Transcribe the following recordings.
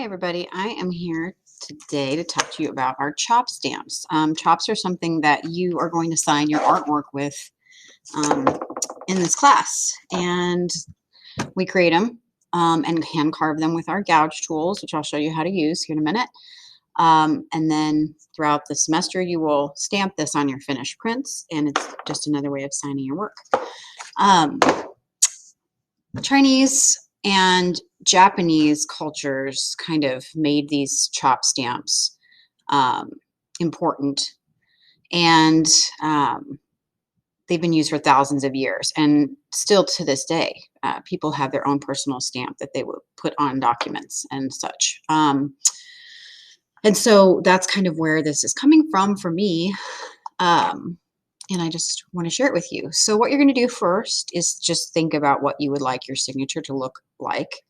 Hi everybody, I am here today to talk to you about our chop stamps. Chops are something that you are going to sign your artwork with um, in this class, and we create them and hand carve them with our gouge tools, which I'll show you how to use here in a minute. And then throughout the semester you will stamp this on your finished prints, and it's just another way of signing your work. Chinese and Japanese cultures kind of made these chop stamps important, and they've been used for thousands of years, and still to this day people have their own personal stamp that they would put on documents and such. And so that's kind of where this is coming from for me. And I just want to share it with you. So what you're going to do first is just think about what you would like your signature to look like,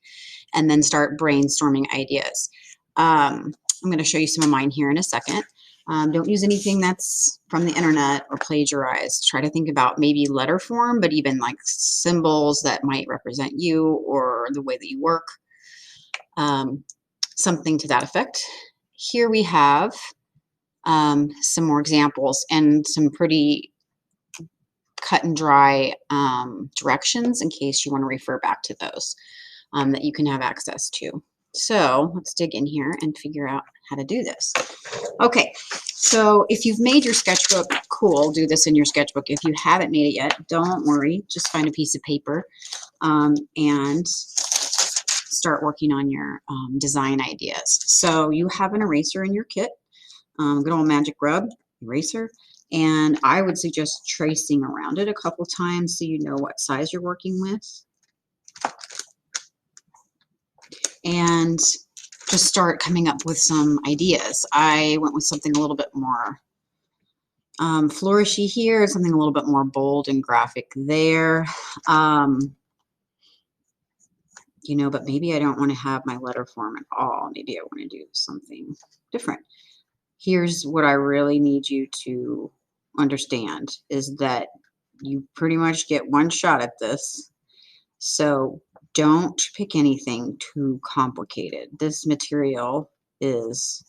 and then start brainstorming ideas. I'm going to show you some of mine here in a second. Don't use anything that's from the internet or plagiarized. Try to think about maybe letter form, but even like symbols that might represent you or the way that you work. Something to that effect. Here we have some more examples and some pretty cut and dry directions in case you want to refer back to those that you can have access to. So let's dig in here and figure out how to do this. Okay, so if you've made your sketchbook, cool, do this in your sketchbook. If you haven't made it yet, don't worry, just find a piece of paper and start working on your design ideas. So you have an eraser in your kit, good old magic rub eraser, and I would suggest tracing around it a couple times so you know what size you're working with. And just start coming up with some ideas. I went with something a little bit more flourishy here, something a little bit more bold and graphic there. You know, but maybe I don't want to have my letter form at all. Maybe I want to do something different. Here's what I really need you to understand is that you pretty much get one shot at this. So don't pick anything too complicated. This material is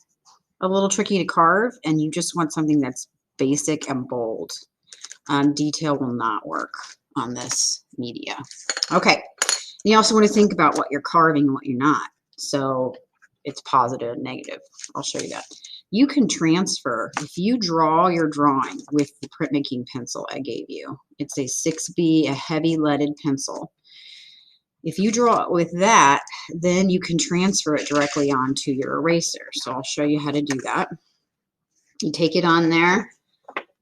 a little tricky to carve, and you just want something that's basic and bold. Detail will not work on this media. Okay. You also want to think about what you're carving and what you're not. So it's positive and negative. I'll show you that. You can transfer, if you draw your drawing with the printmaking pencil I gave you, it's a 6B, a heavy leaded pencil. If you draw it with that, then you can transfer it directly onto your eraser. So I'll show you how to do that. You take it on there,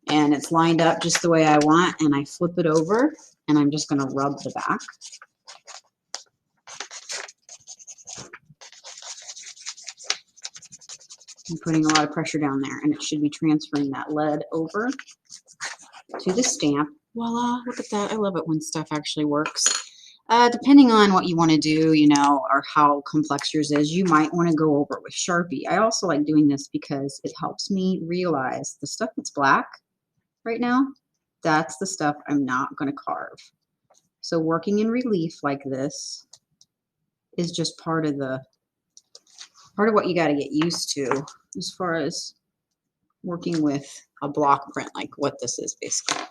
and it's lined up just the way I want, and I flip it over, and I'm just going to rub the back. I'm putting a lot of pressure down there, and it should be transferring that lead over to the stamp. Voila, look at that. I love it when stuff actually works. Depending on what you want to do, you know, or how complex yours is, you might want to go over it with Sharpie. I also like doing this because it helps me realize the stuff that's black right now, that's the stuff I'm not going to carve. So working in relief like this is just part of what you got to get used to as far as working with a block print like what this is basically.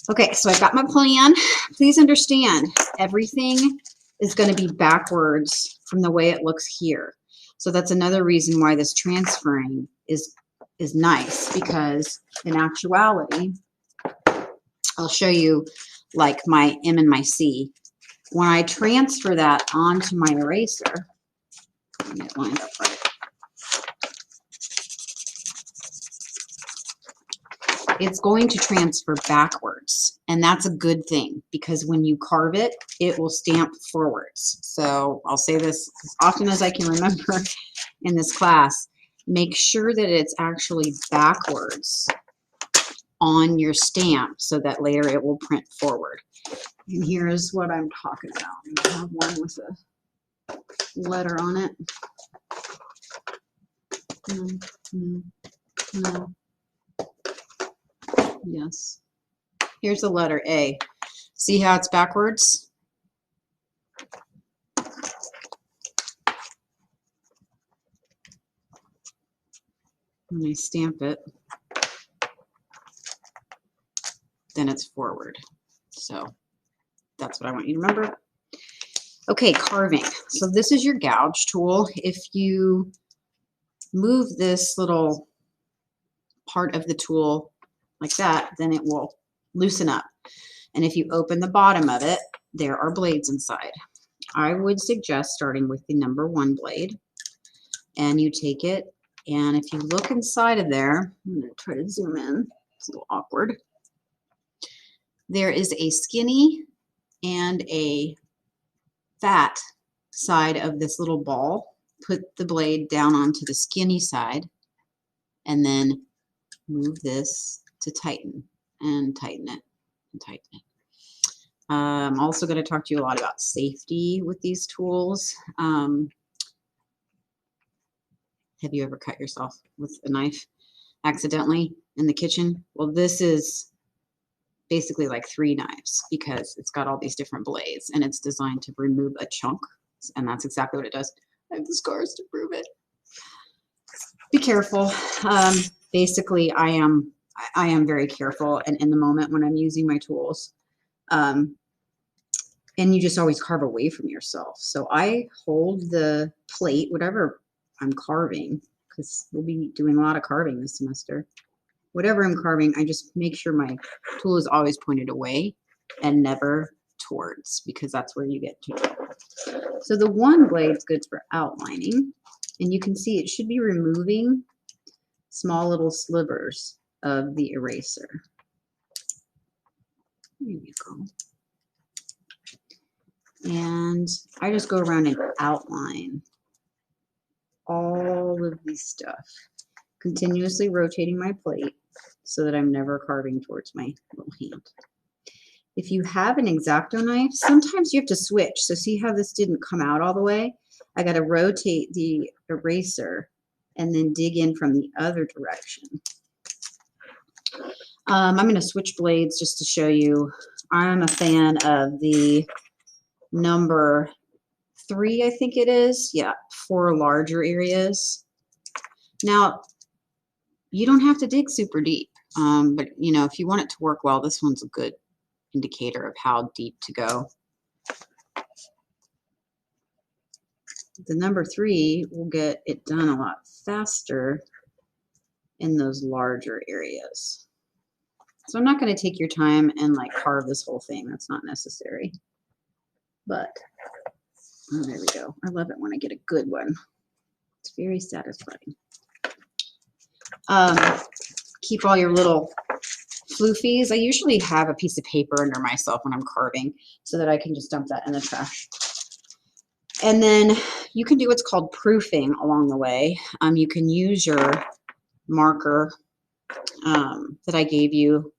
Okay, so I've got my plan. Please understand, everything is going to be backwards from the way it looks here. So that's another reason why this transferring is nice, because in actuality, I'll show you like my M and my C. When I transfer that onto my eraser, let me get it lined up right. It's going to transfer backwards, and that's a good thing because when you carve it, it will stamp forwards. So I'll say this as often as I can remember in this class, make sure that it's actually backwards on your stamp so that later it will print forward. And here's what I'm talking about. I have one with a letter on it. No. Yes. Here's the letter A. See how it's backwards? When I stamp it, then it's forward. So that's what I want you to remember. Okay, carving. So this is your gouge tool. If you move this little part of the tool like that, then it will loosen up. And if you open the bottom of it, there are blades inside. I would suggest starting with the number 1 blade, and you take it, and if you look inside of there, I'm going to try to zoom in, it's a little awkward. There is a skinny and a fat side of this little ball. Put the blade down onto the skinny side and then move this to tighten and tighten it and tighten it. I'm also going to talk to you a lot about safety with these tools. Have you ever cut yourself with a knife accidentally in the kitchen? Well, this is basically like 3 knives because it's got all these different blades and it's designed to remove a chunk, and that's exactly what it does. I have the scars to prove it. Be careful. Basically, I am very careful and in the moment when I'm using my tools. And you just always carve away from yourself. So I hold the plate, whatever I'm carving, because we'll be doing a lot of carving this semester. Whatever I'm carving, I just make sure my tool is always pointed away and never towards, because that's where you get to trouble. So the 1 blade's good for outlining, and you can see it should be removing small little slivers of the eraser. There you go. And I just go around and outline all of this stuff, continuously rotating my plate so that I'm never carving towards my little hand. If you have an X-Acto knife, sometimes you have to switch. So see how this didn't come out all the way? I got to rotate the eraser and then dig in from the other direction. I'm going to switch blades just to show you. I'm a fan of the number 3, I think it is. Yeah, for larger areas. Now, you don't have to dig super deep, but you know, if you want it to work well, this one's a good indicator of how deep to go. The number 3 will get it done a lot faster in those larger areas. So I'm not going to take your time and like carve this whole thing. That's not necessary. But oh, there we go. I love it when I get a good one. It's very satisfying. Keep all your little floofies. I usually have a piece of paper under myself when I'm carving so that I can just dump that in the trash. And then you can do what's called proofing along the way. You can use your marker that I gave you.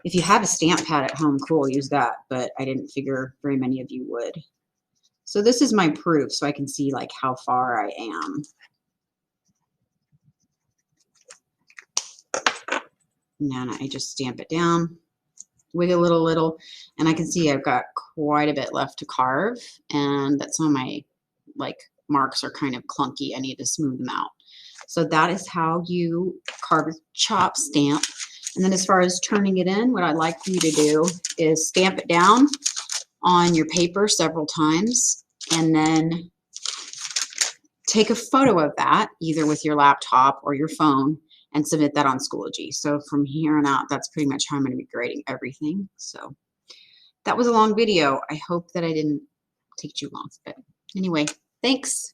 If you have a stamp pad at home, cool, use that, but I didn't figure very many of you would. So this is my proof, so I can see like how far I am. Now I just stamp it down, wiggle it a little, and I can see I've got quite a bit left to carve, and that some of my like marks are kind of clunky. I need to smooth them out. So that is how you carve chop stamp. And then as far as turning it in, what I'd like for you to do is stamp it down on your paper several times, and then take a photo of that either with your laptop or your phone and submit that on Schoology. So from here on out, that's pretty much how I'm going to be grading everything. So that was a long video. I hope that I didn't take too long, but anyway, thanks.